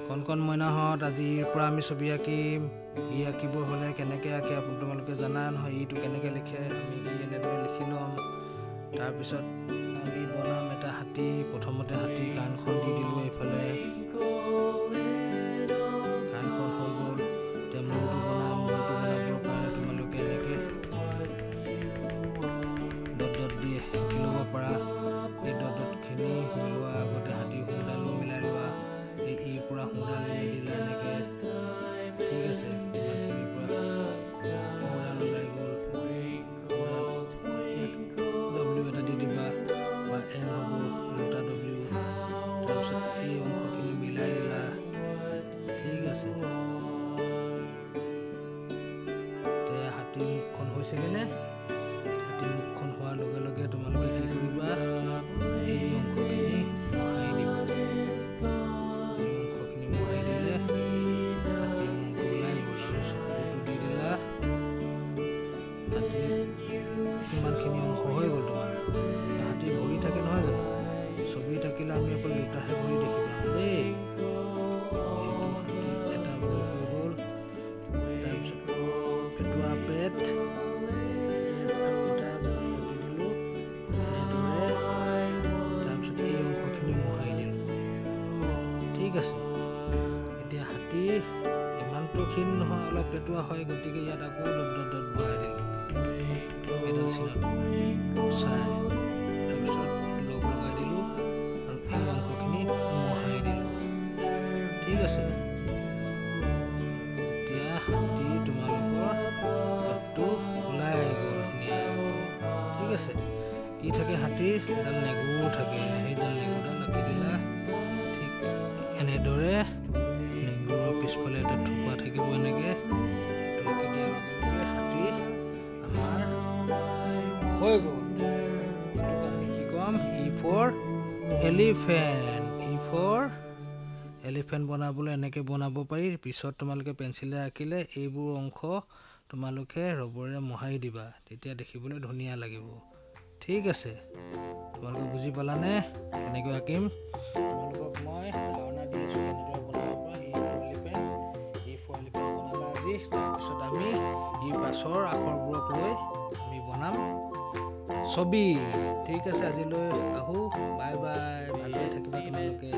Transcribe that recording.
কণ মইনাহঁত আজিৰ পৰা আমি ছবি আঁকিম। ই আঁকিব হ'লে কেনেকৈ আঁকে তোমালোকে জানা নহয়। ইটো কেনেকৈ লিখে আমি এনেদৰে লিখি ল'ম। তাৰপিছত আমি বনাম এটা হাতী। প্ৰথমতে হাতী কাণখন দি দিলোঁ এইফালে। কাণখন হৈ গ'ল। এতিয়া মূৰটো বনাম। মূৰটো বনাবৰ কাৰণে তোমালোকে এনেকৈ ডট ডট দি আঁকি ল'ব পাৰা। এই ডট ডটখিনি মিলোৱা আগতে হাতী সোঁডালো মিলাই লোৱা। এই পৰা সোঁডাল দিলা এনেকৈ, ঠিক আছে। ইমানখিনিৰ পৰা সোঁডাল ওলাই গ'ল। ডব্লিউ এটা দি দিবা বা এন হ'ব দুটা ডব্লিউ। তাৰপিছত এই অংশখিনি মিলাই দিলা, ঠিক আছে। এতিয়া হাতী মুখখন হৈছেগৈনে? হাতী মুখখন হোৱাৰ লগে লগে তোমালোকে কি কৰিবা, এই অংশখিনি মোহাৰি দিবা। ইমানখিনি অংশ হৈ গ'ল তোমাৰ। হাতী ভৰি থাকে নহয় জানো? ছবি থাকিলে আমি অকল দুটাহে ভৰি দেখি পাম দেই। এইটো হাতী এটা ভৰি হৈ গ'ল। তাৰপিছত পেটুৱা পেট আৰু এটা ভৰি আঁকি দিলোঁ এনেদৰে। তাৰপিছত এই অংশখিনি মোহাৰি দিলোঁ, ঠিক আছে। এতিয়া হাতী ইমানটো ক্ষীণ নহয়, অলপ পেটুৱা হয়, গতিকে ইয়াত আকৌ ডট ডট ডট বহাই দিলোঁ এইডাল চিনত চাই। তাৰপিছত লগ লগাই দিলোঁ আৰু এই অংশখিনি মোহাৰি দিলোঁ, ঠিক আছে। এতিয়া হাতী তোমালোকৰ পেটটো ওলাই গ'ল ধুনীয়া, ঠিক আছে। কি থাকে হাতীৰ? এডাল নেগুৰ থাকে। সেইডাল নেগুৰডাল আঁকি দিলা, ঠিক এনেদৰে। নেগুৰৰ পিছফালে এটা থোপা থাকিব এনেকৈ। আঁকি দিয়াৰ লগে লগে হাতী আমাৰ হৈ গ'ল। এইটোক আমি কি ক'ম? E for elephant. E for elephant বনাবলৈ এনেকৈ বনাব পাৰি। পিছত তোমালোকে পেঞ্চিলে আঁকিলে এইবোৰ অংশ তোমালোকে ৰবৰেৰে মোহাৰি দিবা, তেতিয়া দেখিবলৈ ধুনীয়া লাগিব, ঠিক আছে। তোমালোকে বুজি পালানে কেনেকৈ আঁকিম? তোমালোকক মই ধাৰণা দি আছোঁ কেনেদৰে বনাব পৰা। E for elephant, E for elephant বনালা আজি। তাৰপিছত আমি ই পাছৰ আখৰবোৰক লৈ আমি বনাম ছবি, ঠিক আছে। আজিলৈ আহোঁ, বাই বাই। ভালদৰে থাকিবা তোমালোকে।